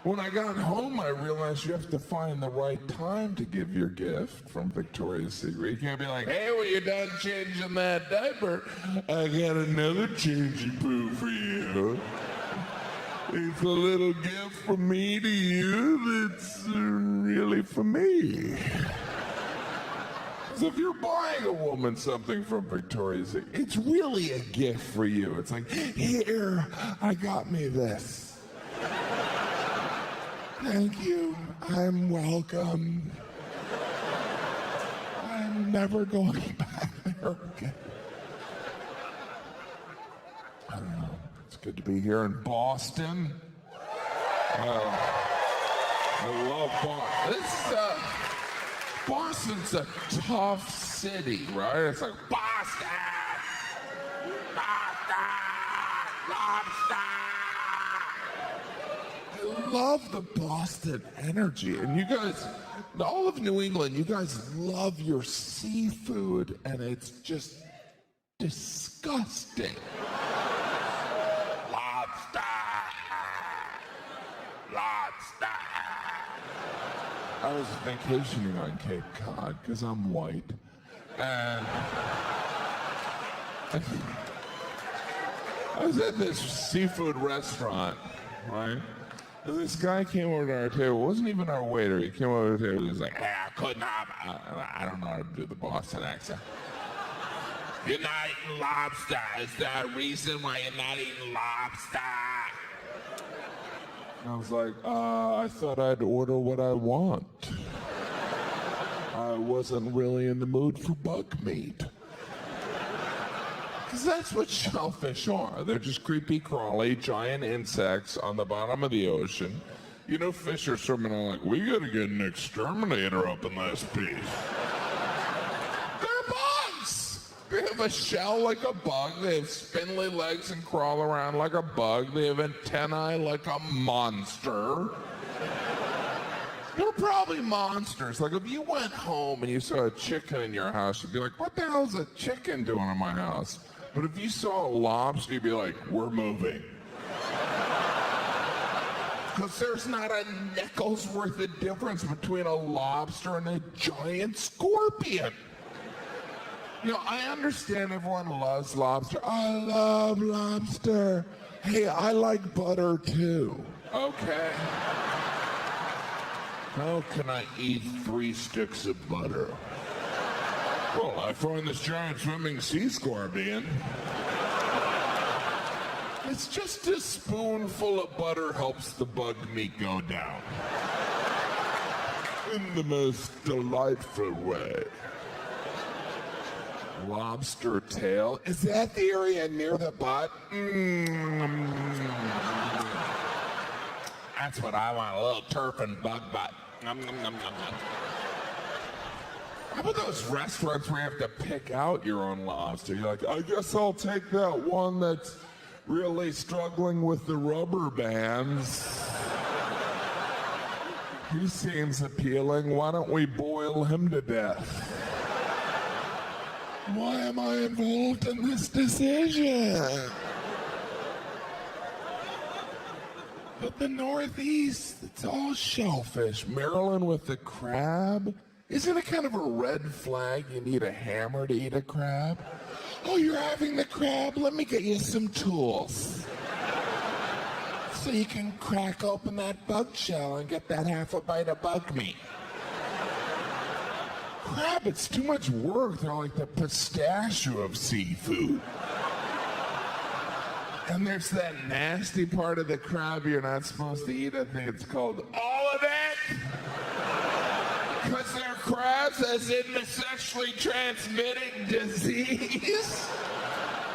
When I got home, I realized you have to find the right time to give your gift from Victoria's Secret. You can't be like, hey, when you're done changing that diaper, I got another changing poo for you. It's a little gift from me to you that's really for me. So if you're buying a woman something from Victoria's Secret, it's really a gift for you. It's like, here, I got me this. Thank you. I'm welcome. I'm never going back there again. I don't know. It's good to be here in Boston. I love Boston. Boston's a tough city, right? It's like Boston, lobster. I love the Boston energy. And you guys, all of New England, you guys love your seafood, and it's just disgusting. Lobster. I was vacationing on Cape Cod because I'm white. And I was at this seafood restaurant, right? And this guy came over to our table. It wasn't even our waiter. He came over to the table. He was like, hey, I couldn't have. I don't know how to do the Boston accent. You're not eating lobster. Is there a reason why you're not eating lobster? I was like, I thought I'd order what I want. I wasn't really in the mood for bug meat. Because that's what shellfish are. They're just creepy, crawly, giant insects on the bottom of the ocean. You know, fish are swimming on like, we gotta get an exterminator up in this piece. They're bugs! They have a shell like a bug. They have spindly legs and crawl around like a bug. They have antennae like a monster. They're probably monsters. Like if you went home and you saw a chicken in your house, you'd be like, what the hell is a chicken doing in my house? But if you saw a lobster, you'd be like, we're moving. Because there's not a nickel's worth of difference between a lobster and a giant scorpion. You know, I understand everyone loves lobster. I love lobster. Hey, I like butter too. Okay. How can I eat 3 sticks of butter? Well, I find this giant swimming sea scorpion. It's just a spoonful of butter helps the bug meat go down. In the most delightful way. Lobster tail? Is that the area near the butt? That's what I want, a little turf and bug butt. How about those restaurants where you have to pick out your own lobster? You're like, I guess I'll take that one that's really struggling with the rubber bands. He seems appealing. Why don't we boil him to death? Why am I involved in this decision? But the Northeast, it's all shellfish. Maryland with the crab. Isn't it kind of a red flag you need a hammer to eat a crab? Oh, you're having the crab? Let me get you some tools. So you can crack open that bug shell and get that half a bite of bug meat. Crab, it's too much work. They're like the pistachio of seafood. And there's that nasty part of the crab you're not supposed to eat. I think it's called all of it. Because they're crabs, as in the sexually transmitted disease.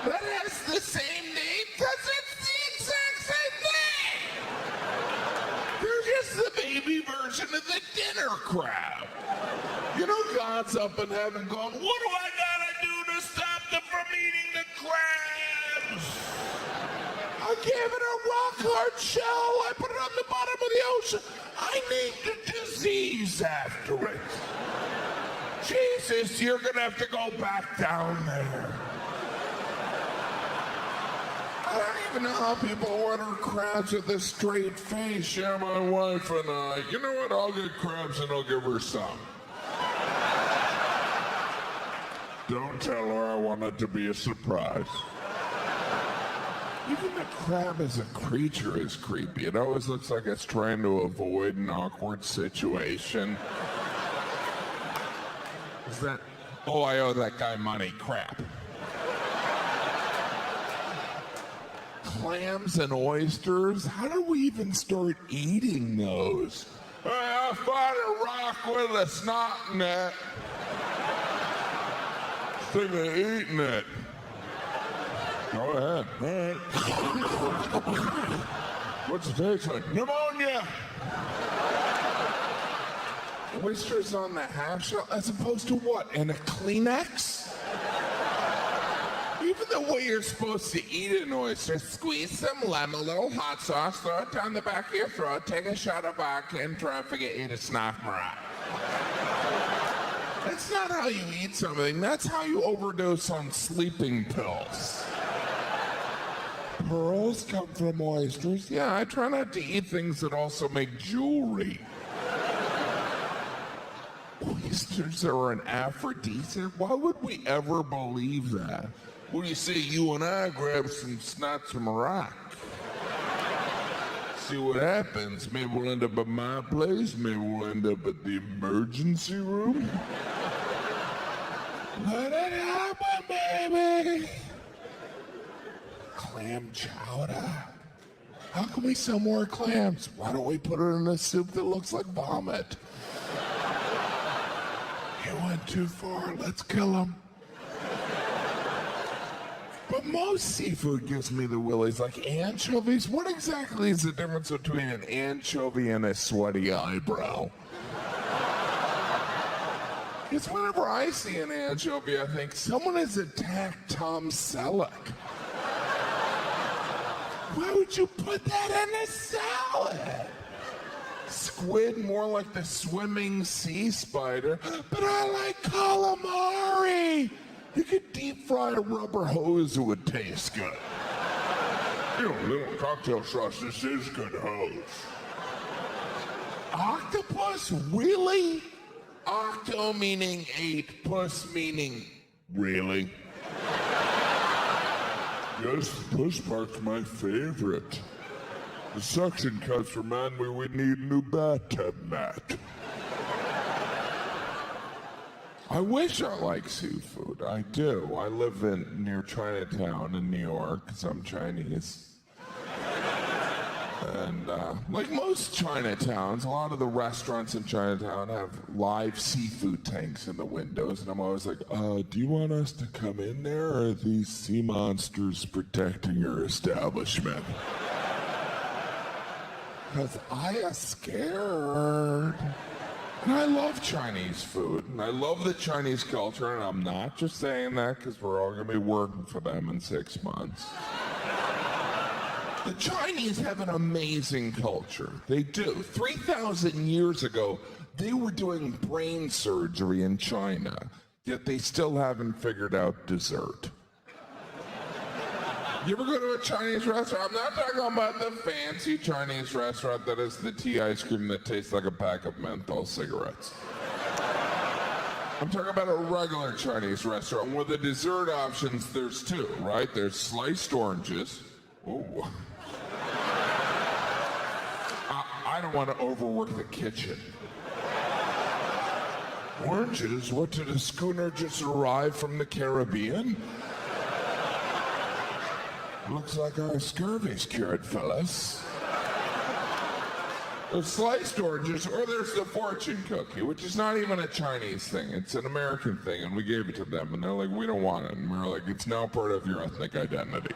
That has the same name because it's the exact same thing. They're just the baby version of the dinner crab. You know, God's up in heaven going, what do I gotta do to stop them from eating the crabs? I gave it a rock-hard shell. I put it on the bottom of the ocean. I named a disease after it. Jesus, you're going to have to go back down there. I I don't even know how people order crabs with a straight face. Yeah, my wife and I. You know what? I'll get crabs and I'll give her some. Don't tell her I want it to be a surprise. Even the crab as a creature is creepy. It always looks like it's trying to avoid an awkward situation. Is that... Oh, I owe that guy money. Crap. Clams and oysters? How did we even start eating those? Hey, I found a rock with a snot in it. Thinking of eating it. Go ahead. All right. What's it taste like? Pneumonia! Oysters on the half shell as opposed to what? In a Kleenex? Even the way you're supposed to eat an oyster, squeeze some lemon, a little hot sauce, throw it down the back of your throat, take a shot of vodka, and try to forget you to snuff Marat. That's not how you eat something. That's how you overdose on sleeping pills. Pearls come from oysters. Yeah, I try not to eat things that also make jewelry. Oysters are an aphrodisiac? Why would we ever believe that? What do you say you and I grab some snots from Iraq? See what happens. Maybe we'll end up at my place. Maybe we'll end up at the emergency room. Let it happen, baby. Clam chowder. How can we sell more clams? Why don't we put it in a soup that looks like vomit? He went too far. Let's kill him. But most seafood gives me the willies, like anchovies. What exactly is the difference between an anchovy and a sweaty eyebrow? Because whenever I see an anchovy, I think someone has attacked Tom Selleck. Why would you put that in a salad? Squid, more like the swimming sea spider, but I like calamari. You could deep fry a rubber hose, it would taste good. You know, little cocktail sauce, this is good hose. Octopus? Really? Octo meaning 8, puss meaning really? Yes, the puss part's my favorite. The suction cups remind me we need a new bathtub mat. I wish I liked seafood. I do. I live near Chinatown in New York because I'm Chinese. And like most Chinatowns, a lot of the restaurants in Chinatown have live seafood tanks in the windows. And I'm always like, do you want us to come in there, or are these sea monsters protecting your establishment? Because I am scared. And I love Chinese food, and I love the Chinese culture, and I'm not just saying that because we're all going to be working for them in 6 months. The Chinese have an amazing culture. They do. 3,000 years ago, they were doing brain surgery in China, yet they still haven't figured out dessert. You ever go to a Chinese restaurant? I'm not talking about the fancy Chinese restaurant that has the tea ice cream that tastes like a pack of menthol cigarettes. I'm talking about a regular Chinese restaurant where the dessert options, there's 2, right? There's sliced oranges. Ooh. I don't want to overwork the kitchen. Oranges? What, did a schooner just arrive from the Caribbean? Looks like our scurvy's cured, fellas. There's sliced oranges, or there's the fortune cookie, which is not even a Chinese thing. It's an American thing, and we gave it to them, and they're like, we don't want it. And we were like, it's now part of your ethnic identity.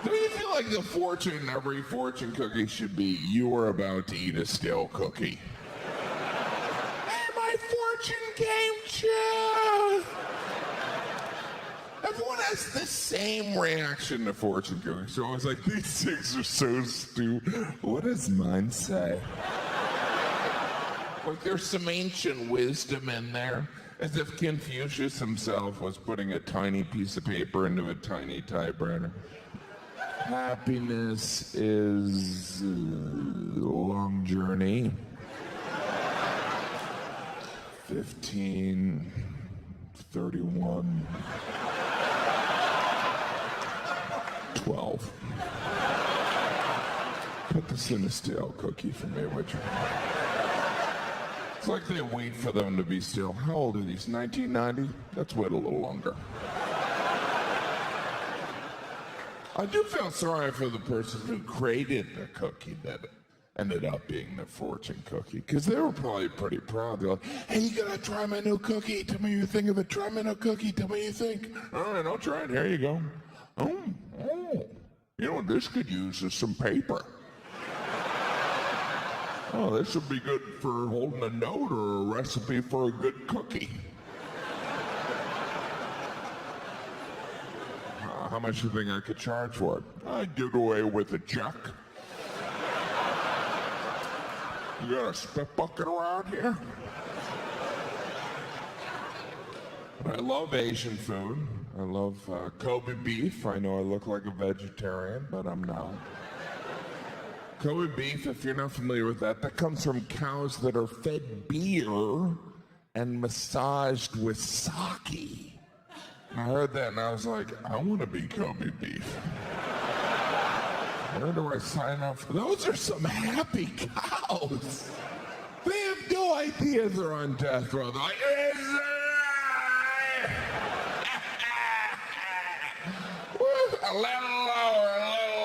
Do you feel like every fortune cookie should be, you are about to eat a stale cookie? Hey, my fortune came true! Everyone has the same reaction to fortune cookies. So I was like, these things are so stupid. What does mine say? Like there's some ancient wisdom in there. As if Confucius himself was putting a tiny piece of paper into a tiny typewriter. Happiness is a long journey. 15, 31, 12. Put this in a stale cookie for me, would you? It's like they wait for them to be stale. How old are these? 1990? Let's wait a little longer. I do feel sorry for the person who created the cookie that ended up being the fortune cookie, because they were probably pretty proud. They're like, hey, you gotta try my new cookie. Tell me you think of it. Try my new cookie. Tell me you think. All right, I'll try it. Here you go. Oh. You know what this could use is some paper. Oh, this would be good for holding a note or a recipe for a good cookie. How much do you think I could charge for it? I'd give it away with a check. You got a spit bucket around here? I love Asian food. I love Kobe beef. I know I look like a vegetarian, but I'm not. Kobe beef, if you're not familiar with that comes from cows that are fed beer and massaged with sake. I heard that and I was like, I want to be Kobe beef. Where do I sign up for? Those are some happy cows. They have no idea they're on death row. They're like, a little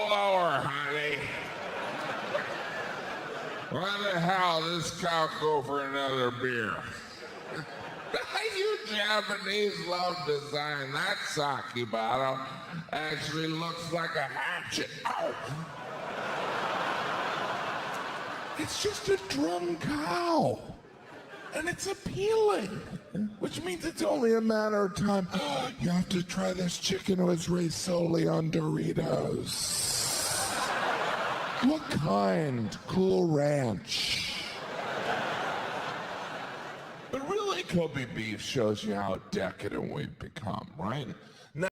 lower, honey. Why the hell does this cow go for another beer? You Japanese love design. That sake bottle actually looks like a hatchet. Ow. It's just a drum cow. And it's appealing, which means it's only a matter of time. You have to try this chicken. It was raised solely on Doritos. What kind? Cool Ranch. But really, Kobe beef shows you how decadent we've become, right?